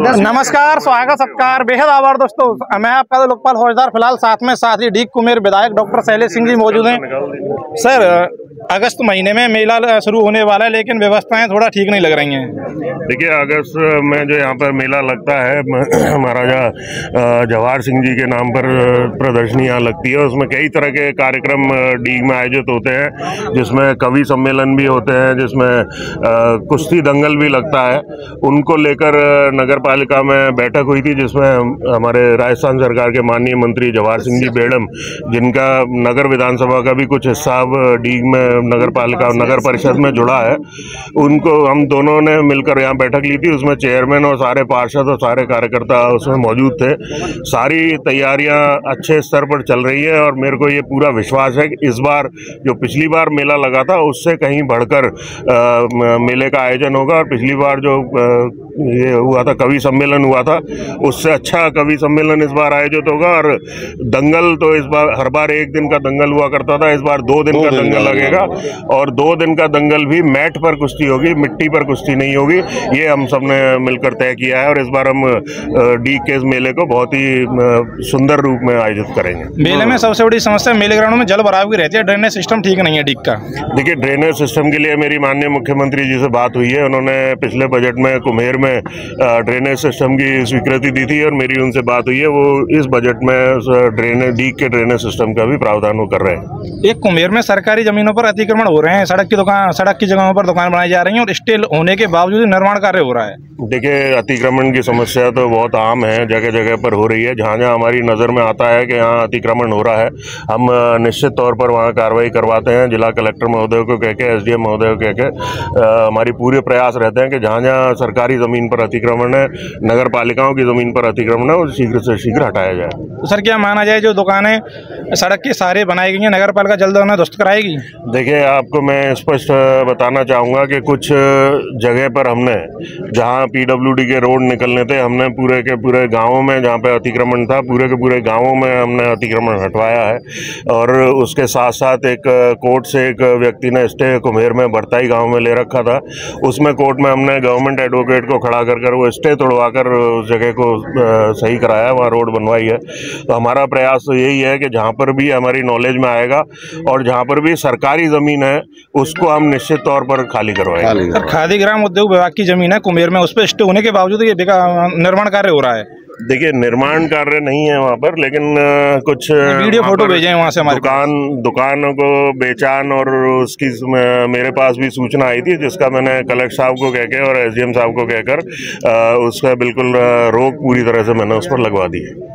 नमस्कार, स्वागत सत्कार, बेहद आभार दोस्तों। मैं आपका लोकपाल फौजदार, फिलहाल साथ में साथी डी कुमेर विधायक डॉक्टर शैलेश सिंह जी मौजूद हैं। सर, अगस्त महीने में मेला शुरू होने वाला है, लेकिन व्यवस्थाएं थोड़ा ठीक नहीं लग रही हैं। देखिए, अगस्त में जो यहाँ पर मेला लगता है, महाराजा जवाहर सिंह जी के नाम पर प्रदर्शनी यहाँ लगती है। उसमें कई तरह के कार्यक्रम डीग में आयोजित होते हैं, जिसमें कवि सम्मेलन भी होते हैं, जिसमें कुश्ती दंगल भी लगता है। उनको लेकर नगर पालिका में बैठक हुई थी, जिसमें हमारे राजस्थान सरकार के माननीय मंत्री जवाहर सिंह जी बेड़म, जिनका नगर विधानसभा का भी कुछ हिस्सा अब डीग में नगर परिषद में जुड़ा है, उनको हम दोनों ने मिलकर यहाँ बैठक ली थी। उसमें चेयरमैन और सारे पार्षद और सारे कार्यकर्ता उसमें मौजूद थे। सारी तैयारियां अच्छे स्तर पर चल रही है और मेरे को ये पूरा विश्वास है कि इस बार जो पिछली बार मेला लगा था, उससे कहीं बढ़कर मेले का आयोजन होगा। और पिछली बार जो ये हुआ था, कवि सम्मेलन हुआ था, उससे अच्छा कवि सम्मेलन इस बार आयोजित होगा। और दंगल तो इस बार हर बार एक दिन का दंगल हुआ करता था, इस बार 2 दिन का दंगल लगेगा। और 2 दिन का दंगल भी मैट पर कुश्ती होगी, मिट्टी पर कुश्ती नहीं होगी। ये हम सब ने मिलकर तय किया है और इस बार हम डीग के इस मेले को बहुत ही सुंदर रूप में आयोजित करेंगे। मेले में सबसे बड़ी समस्या मेले ग्राउंड में जल भराव की रहती है, ड्रेनेज सिस्टम ठीक नहीं है डीग का। देखिए, ड्रेनेज सिस्टम के लिए मेरी माननीय मुख्यमंत्री जी से बात हुई है। उन्होंने पिछले बजट में कुम्हेर में ड्रेनेज सिस्टम की स्वीकृति दी थी और मेरी उनसे बात हुई है। वो इस बजट में डीग के ड्रेनेज सिस्टम का भी प्रावधान वो कर रहे हैं। एक कुम्हेर में सरकारी जमीनों पर अतिक्रमण हो रहे हैं, सड़क की जगहों पर दुकान बनाई जा रही है और स्टील होने के बावजूद निर्माण कार्य हो रहा है। देखिए, अतिक्रमण की समस्या तो बहुत आम है, जगह जगह पर हो रही है। जहाँ जहाँ हमारी नज़र में आता है कि यहाँ अतिक्रमण हो रहा है, हम निश्चित तौर पर वहाँ कार्रवाई करवाते हैं। जिला कलेक्टर महोदय को कह के, SDM महोदय को कह के हमारी पूरे प्रयास रहते हैं कि जहाँ जहाँ सरकारी ज़मीन पर अतिक्रमण है, नगर पालिकाओं की ज़मीन पर अतिक्रमण है, वो शीघ्र से शीघ्र हटाया जाए। तो सर, क्या माना जाए जो दुकानें सड़क के सहारे बनाई गई हैं, नगर पालिका जल्द उन्हें ध्वस्त कराएगी? देखिए, आपको मैं स्पष्ट बताना चाहूँगा कि कुछ जगह पर हमने, जहाँ PWD के रोड निकलने थे, हमने पूरे के पूरे गाँवों में, जहाँ पे अतिक्रमण था, पूरे के पूरे गाँवों में हमने अतिक्रमण हटवाया है। और उसके साथ साथ एक कोर्ट से एक व्यक्ति ने स्टे कुम्हेर में बरताई गाँव में ले रखा था, उसमें कोर्ट में हमने गवर्नमेंट एडवोकेट को खड़ा कर वो स्टे तोड़वा कर उस जगह को सही कराया, वहाँ रोड बनवाई है। तो हमारा प्रयास तो यही है कि जहाँ पर भी हमारी नॉलेज में आएगा और जहाँ पर भी सरकारी ज़मीन है, उसको हम निश्चित तौर पर खाली करवाएंगे। खादी ग्राम उद्योग विभाग की जमीन है कुम्हेर में, उस पर स्टे होने के बावजूद ये निर्माण कार्य हो रहा है। देखिए, निर्माण कार्य नहीं है वहाँ पर, लेकिन कुछ वीडियो फोटो भेजे हैं वहाँ से हमारे दुकानों को बेचान और उसकी मेरे पास भी सूचना आई थी, जिसका मैंने कलेक्टर साहब को कह के और SDM साहब को कहकर उसका बिल्कुल रोक पूरी तरह से मैंने उस पर लगवा दी है।